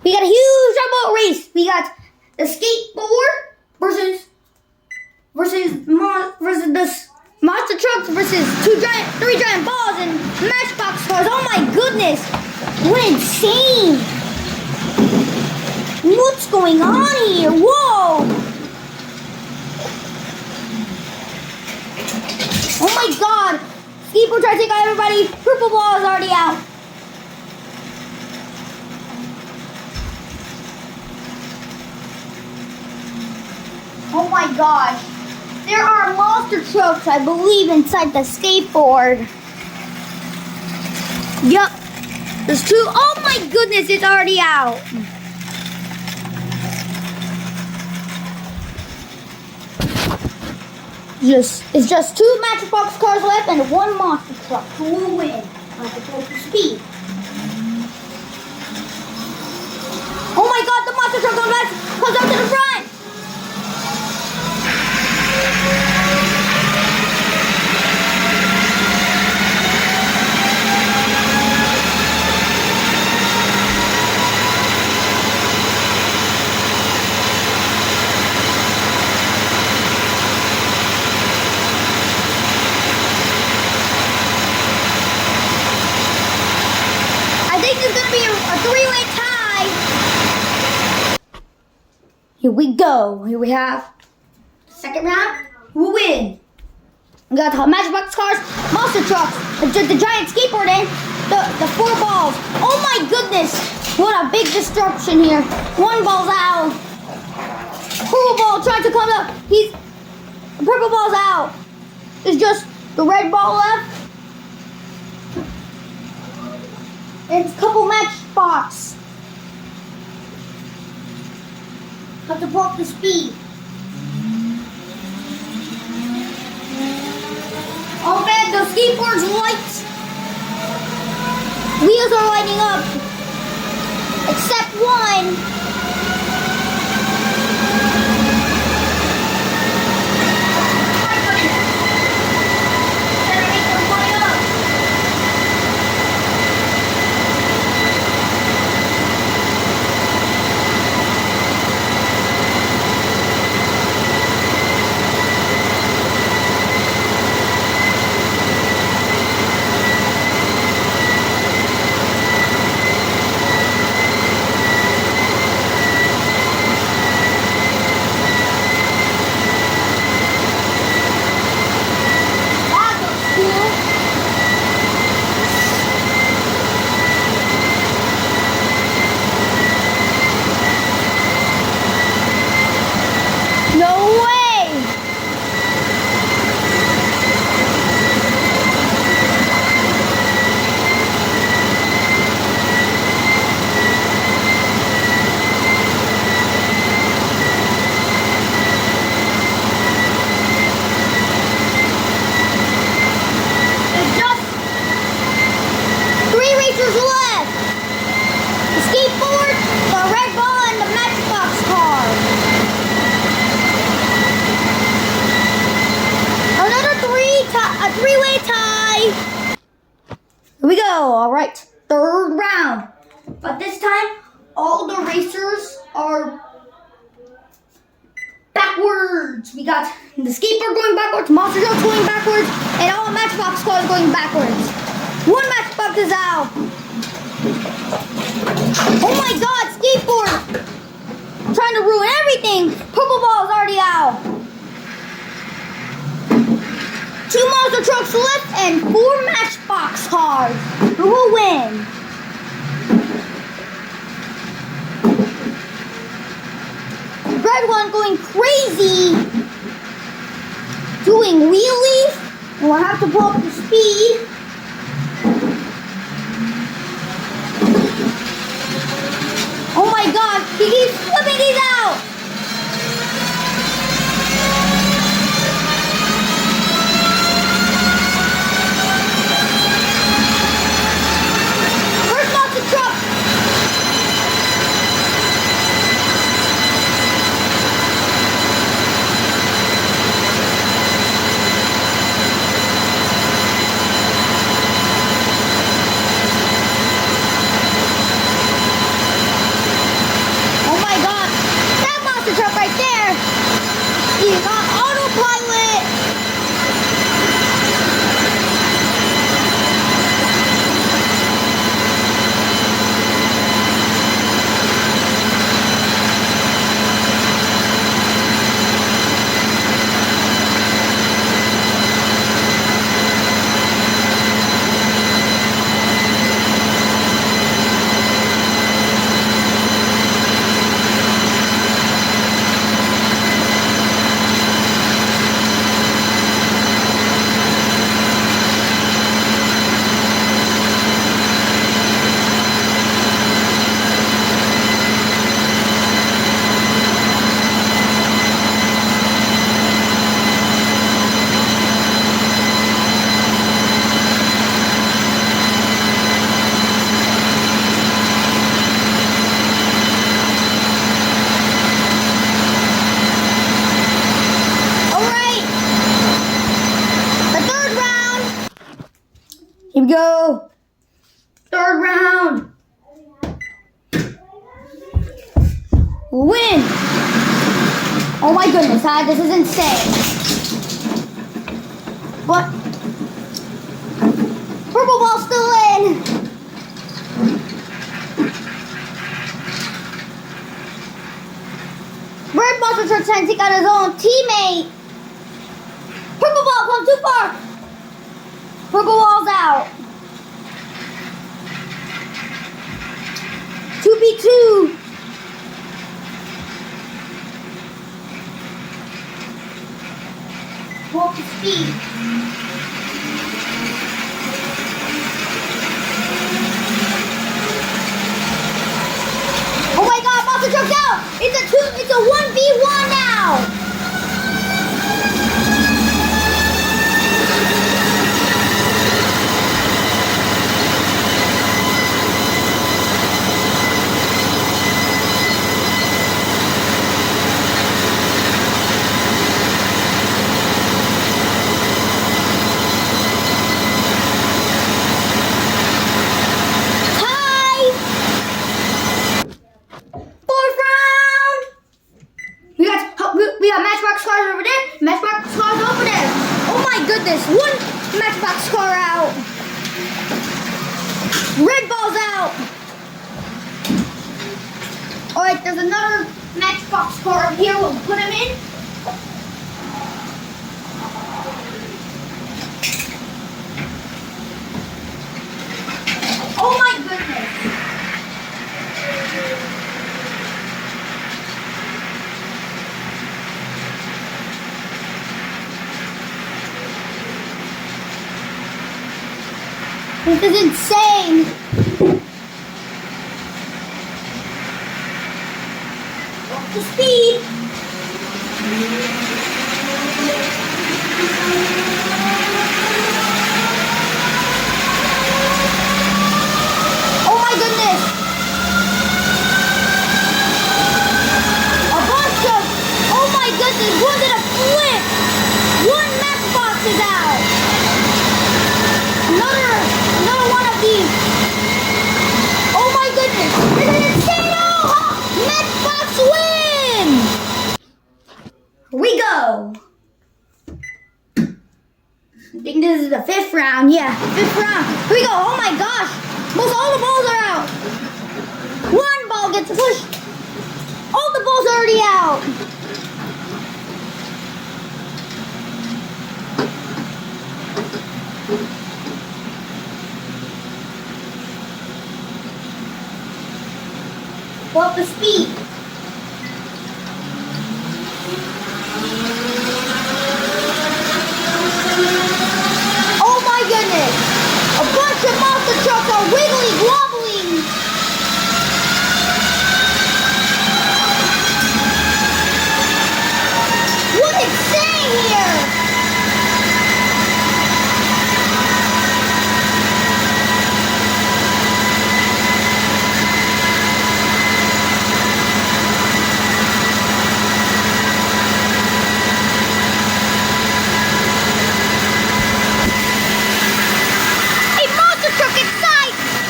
We got a huge boat race. We got the skateboard versus the monster trucks versus three giant balls and matchbox cars. Oh my goodness! What insane! What's going on here? Whoa! Oh my god! Skateboard trying to take out everybody. Purple ball is already out. Oh my gosh. There are monster trucks, I believe, inside the skateboard. Yup. There's two. Oh my goodness, it's already out. It's just two matchbox cars left and one monster truck. Who will win? At the closest speed. Oh my god, the monster truck comes up to the front. Here we go. Here we have the second round. Who will win? We got the matchbox cars, monster trucks, the giant skateboard, and the four balls. Oh my goodness! What a big disruption here. One ball's out. Purple ball trying to come up. The purple ball's out. There's just the red ball left. And a couple matchbox. Have to pull up the speed. Oh man, the skateboard's lights. Wheels are lighting up. Except one. Three-way tie. Here we go. All right, third round. But this time, all the racers are backwards. We got the skateboard going backwards, monster truck going backwards, and all matchbox cars going backwards. One matchbox is out. Oh my God, skateboard trying to ruin everything. Purple ball is already out. Two monster trucks left and four matchbox cars. Who will win? Red one going crazy, doing wheelies. We'll have to pull up the speed. Oh my God, he keeps flipping these out. Win! Oh my goodness, this is insane. What? Purple ball's still in. Red Monster Truck trying to take out his own teammate. Purple ball come too far. Purple ball's out. 2v2. Walk to speed. Oh my God, Monster Truck's out. It's a 1v1 now. Matchbox cars over there. Matchbox cars over there. Oh my goodness. One matchbox car out. Red ball's out. Alright, there's another matchbox car up here. We'll put him in. Oh my goodness. This is insane. Up to speed. Oh my goodness. A bunch of, oh my goodness, one did a flip. One matchbox is out. Another one of these. Oh my goodness. This is insane. Oh, matchbox win. Here we go. I think this is the 5th round. Yeah, 5th round. Here we go. Oh my gosh. Most all the balls are out. One ball gets pushed. All the balls are already out. Go up the speed. Oh my goodness! A bunch of monster trucks are wiggly wobbling. What's insane here?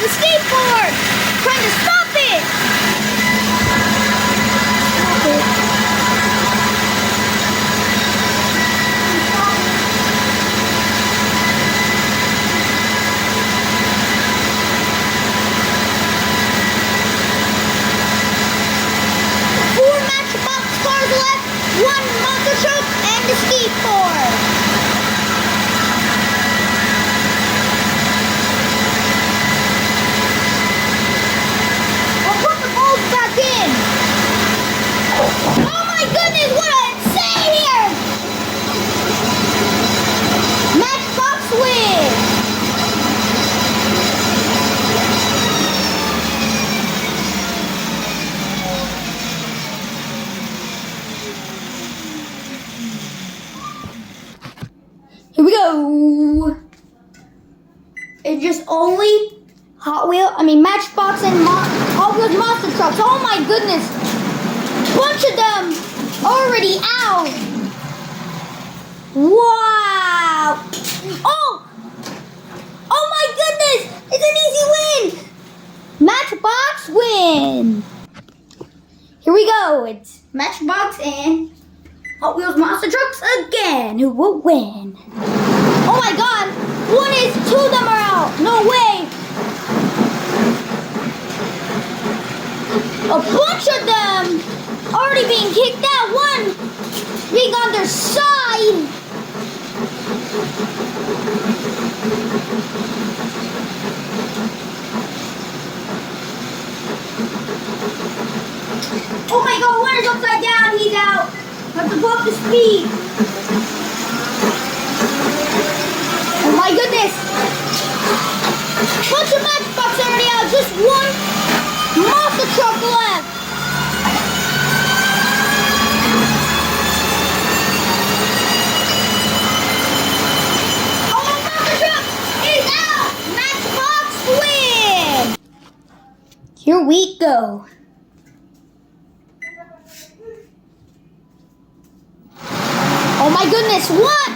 The skateboard! Trying to stop it! Stop it. Four matchbox cars left, one monster truck, and the skateboard. Back in. Oh my goodness, what a insane here! Matchbox win! Here we go. It's just only Matchbox and Hot Wheels monster trucks. Oh my goodness. Bunch of them already out. Wow. Oh my goodness. It's an easy win. Matchbox win. Here we go. It's Matchbox and Hot Wheels monster trucks again. Who will win? Oh my God! Two of them are out. No way! A bunch of them already being kicked out. One being on their side. Oh my God, one is upside down, he's out. Have to go up the speed. Oh my goodness. Bunch of Matchbox already out, just one monster truck left. Oh, monster truck is out. Matchbox win. Here we go. Oh my goodness, what?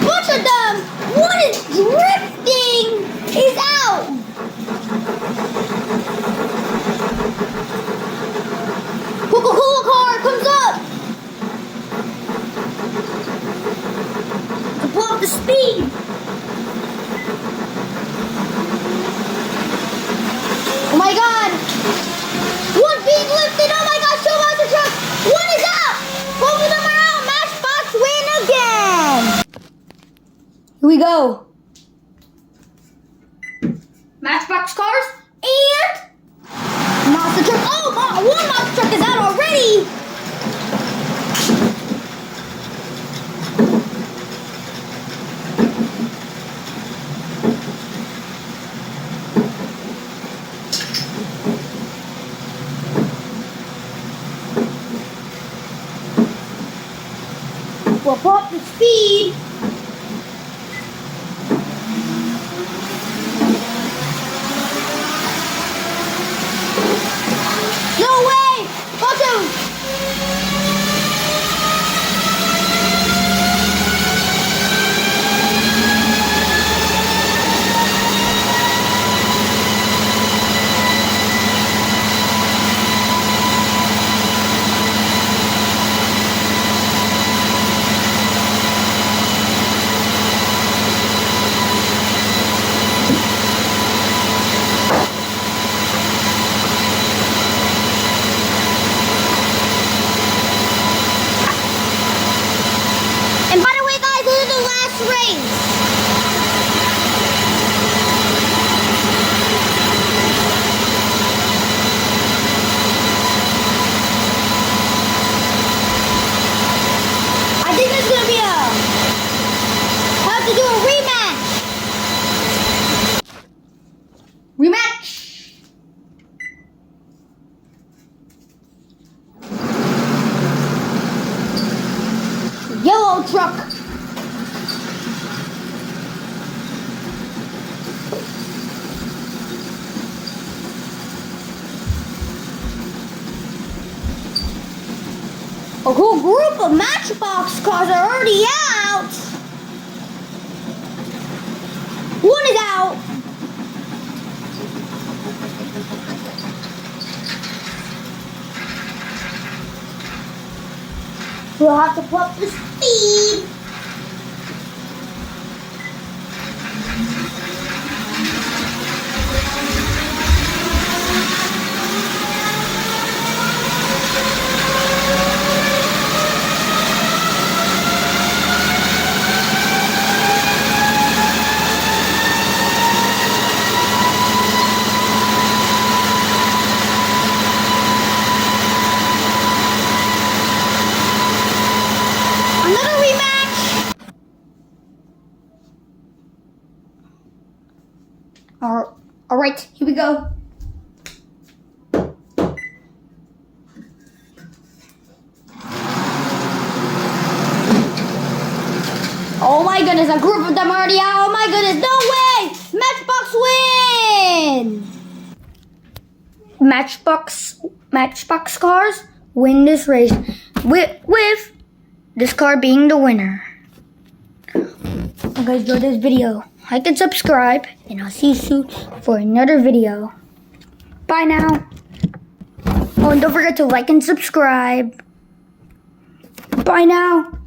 Bunch of them! One is drifting! He's out! Coca-Cola car comes up! To blow up the speed! Oh my God! One being lifted! Oh my gosh, two monster trucks! One is out! Both of them are out! Win again! Here we go. Matchbox cars and monster truck. Oh, one monster truck is out already. We'll put up the speed. No way! Watch out! And by the way, guys, this is the last race. I think there's gonna be have to do a rematch. Rematch. Yellow truck. A whole group of Matchbox cars are already out. One is out. We'll have to put up the speed. Another rematch. All right, here we go. Oh my goodness, a group of them already out. Oh my goodness, no way! Matchbox win! Matchbox cars win this race with this car being the winner. If you guys enjoyed this video, like and subscribe, and I'll see you soon for another video. Bye now. Oh, and don't forget to like and subscribe. Bye now.